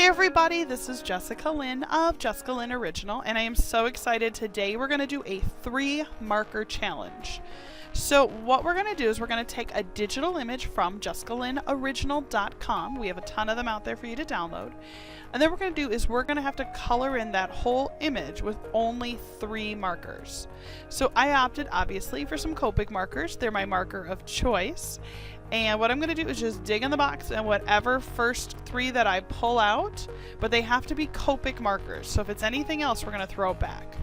everybody, this is Jessica Lynn of JessicaLynnOriginal, and I am so excited. Today we're going to do a 3-marker challenge. So what we're going to do is we're going to take a digital image from JessicaLynnOriginal.com. We have a ton of them out there for you to download. And then what we're going to do is we're going to have to color in that whole image with only 3 markers. So I opted obviously for some Copic markers. They're my marker of choice. And what I'm going to do is just dig in the box and whatever first 3 that I pull out, but they have to be Copic markers. So if it's anything else, we're going to throw it back.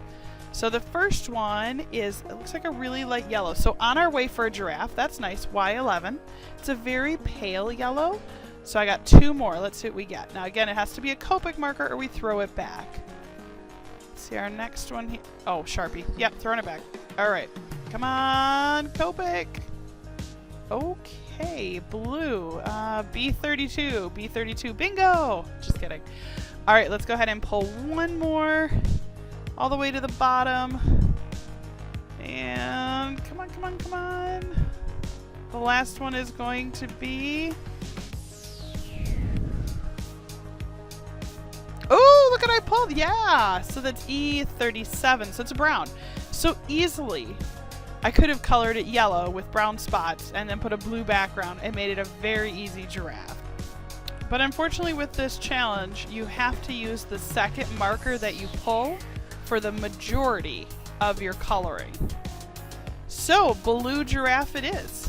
So the first one is, it looks like a really light yellow. So On Our Way for a Giraffe, that's nice, Y11. It's a very pale yellow. So I got 2 more. Let's see what we get. Now again, it has to be a Copic marker or we throw it back. Let's see our next one here. Oh, Sharpie. Yep, throwing it back. All right. Come on, Copic. Okay, blue. B32. B32. Bingo! Just kidding. All right, let's go ahead and pull one more all the way to the bottom. And come on, come on, come on. The last one is going to be... Oh, look what I pulled. Yeah, so that's E37. So it's a brown. So easily, I could have colored it yellow with brown spots and then put a blue background and made it a very easy giraffe. But unfortunately with this challenge, you have to use the second marker that you pull for the majority of your coloring. So, blue giraffe it is.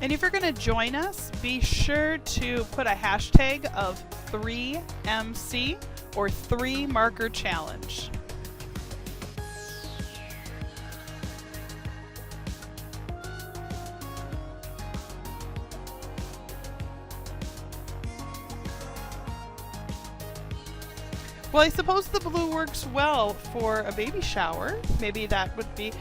And if you're going to join us, be sure to put a hashtag of 3MC or 3 marker challenge. Well, I suppose the blue works well for a baby shower. Maybe that would be...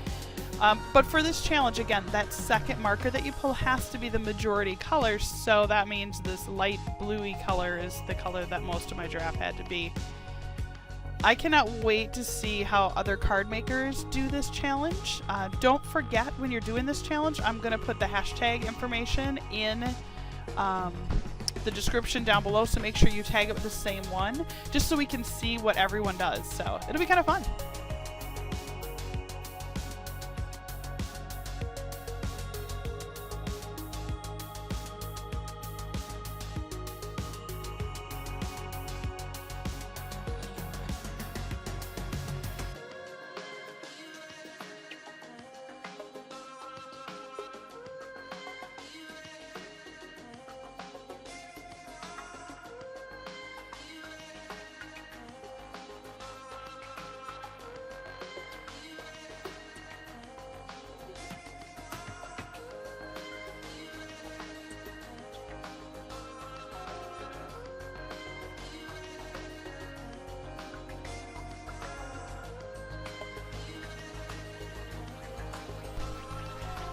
but for this challenge, again, that second marker that you pull has to be the majority color, so that means this light bluey color is the color that most of my giraffe had to be. I cannot wait to see how other card makers do this challenge. Don't forget, when you're doing this challenge, I'm going to put the hashtag information in the description down below, so make sure you tag it with the same one, just so we can see what everyone does. So it'll be kind of fun.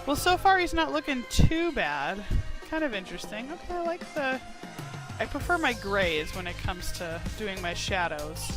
Well, so far he's not looking too bad. Kind of interesting. Okay, I like the... I prefer my grays when it comes to doing my shadows.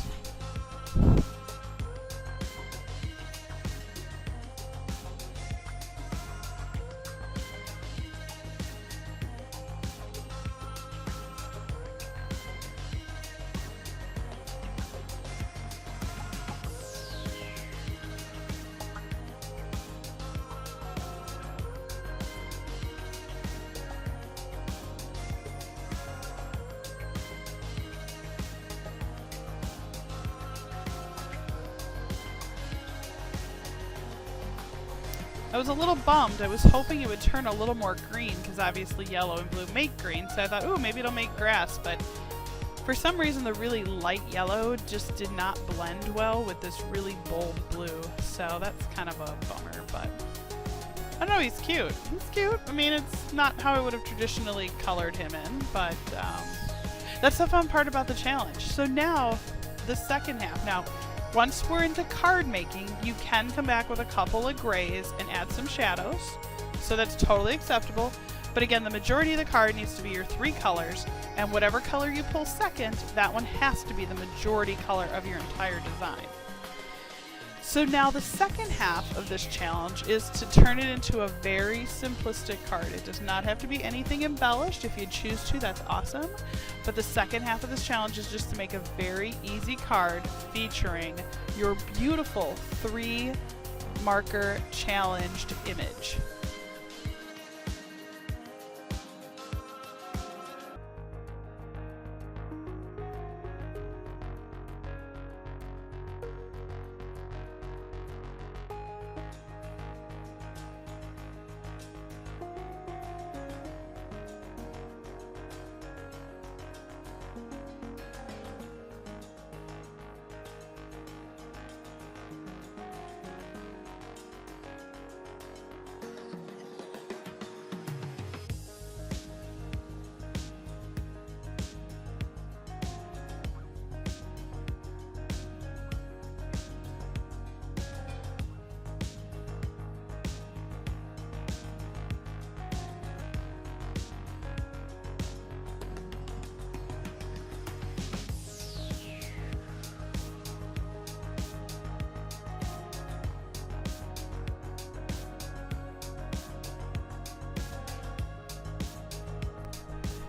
I was a little bummed. I was hoping it would turn a little more green because obviously yellow and blue make green. So I thought, ooh, maybe it'll make grass. But for some reason, the really light yellow just did not blend well with this really bold blue. So that's kind of a bummer. But I don't know, he's cute. He's cute. I mean, it's not how I would have traditionally colored him in. But that's the fun part about the challenge. So now, the second half. Now, once we're into card making, you can come back with a couple of grays and add some shadows. So that's totally acceptable. But again, the majority of the card needs to be your 3 colors, and whatever color you pull second, that one has to be the majority color of your entire design. So now the second half of this challenge is to turn it into a very simplistic card. It does not have to be anything embellished. If you choose to, that's awesome. But the second half of this challenge is just to make a very easy card featuring your beautiful 3 marker challenged image.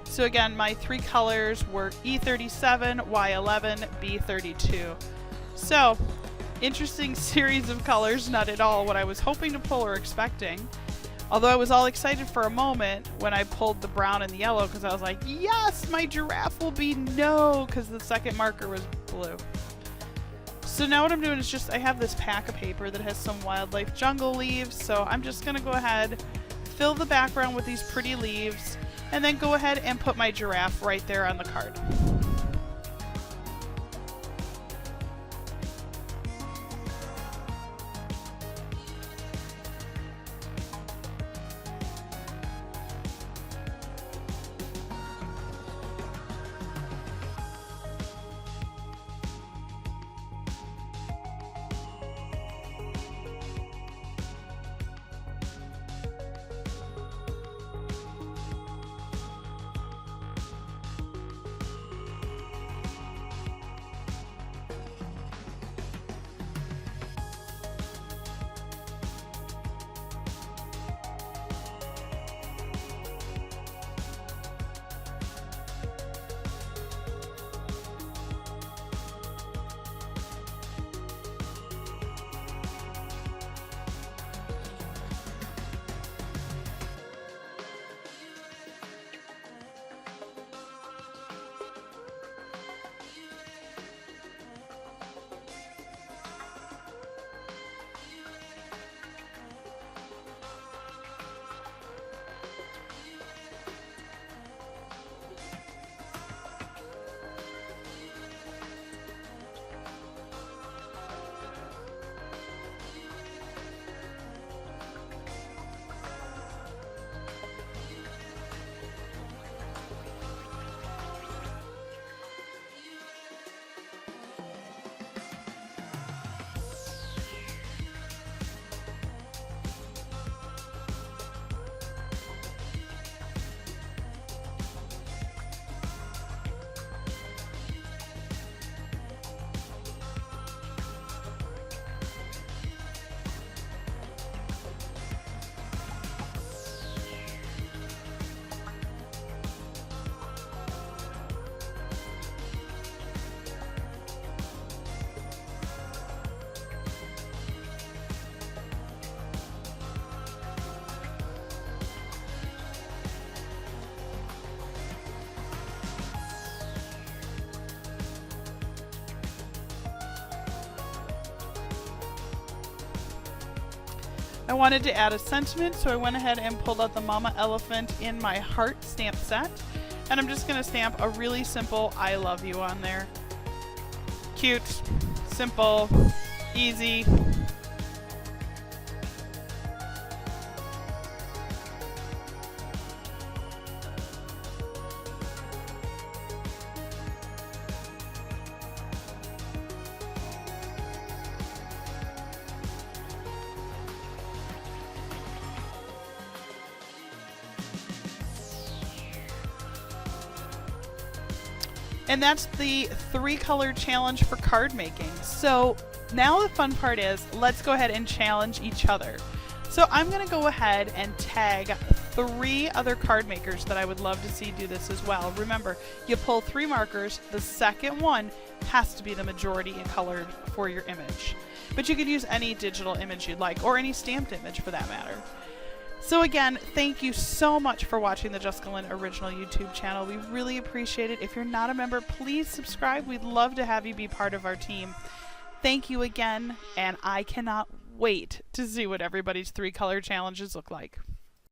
So again, my 3 colors were E37, Y11, B32. So, interesting series of colors, not at all what I was hoping to pull or expecting. Although I was all excited for a moment when I pulled the brown and the yellow because I was like, yes, my giraffe will be no, because the second marker was blue. So now what I'm doing is just, I have this pack of paper that has some wildlife jungle leaves, so I'm just going to go ahead, fill the background with these pretty leaves, and then go ahead and put my giraffe right there on the card. I wanted to add a sentiment, so I went ahead and pulled out the mama elephant in my heart stamp set. And I'm just going to stamp a really simple I love you on there. Cute, simple, easy. And that's the 3-color challenge for card making. So Now the fun part is, let's go ahead and challenge each other. So I'm going to go ahead and tag 3 other card makers that I would love to see do this as well. Remember, you pull 3 markers. The second one has to be the majority colored for your image. But you could use any digital image you'd like, or any stamped image for that matter. So again, thank you so much for watching the Jessica Lynn Original YouTube channel. We really appreciate it. If you're not a member, please subscribe. We'd love to have you be part of our team. Thank you again, and I cannot wait to see what everybody's 3 color challenges look like.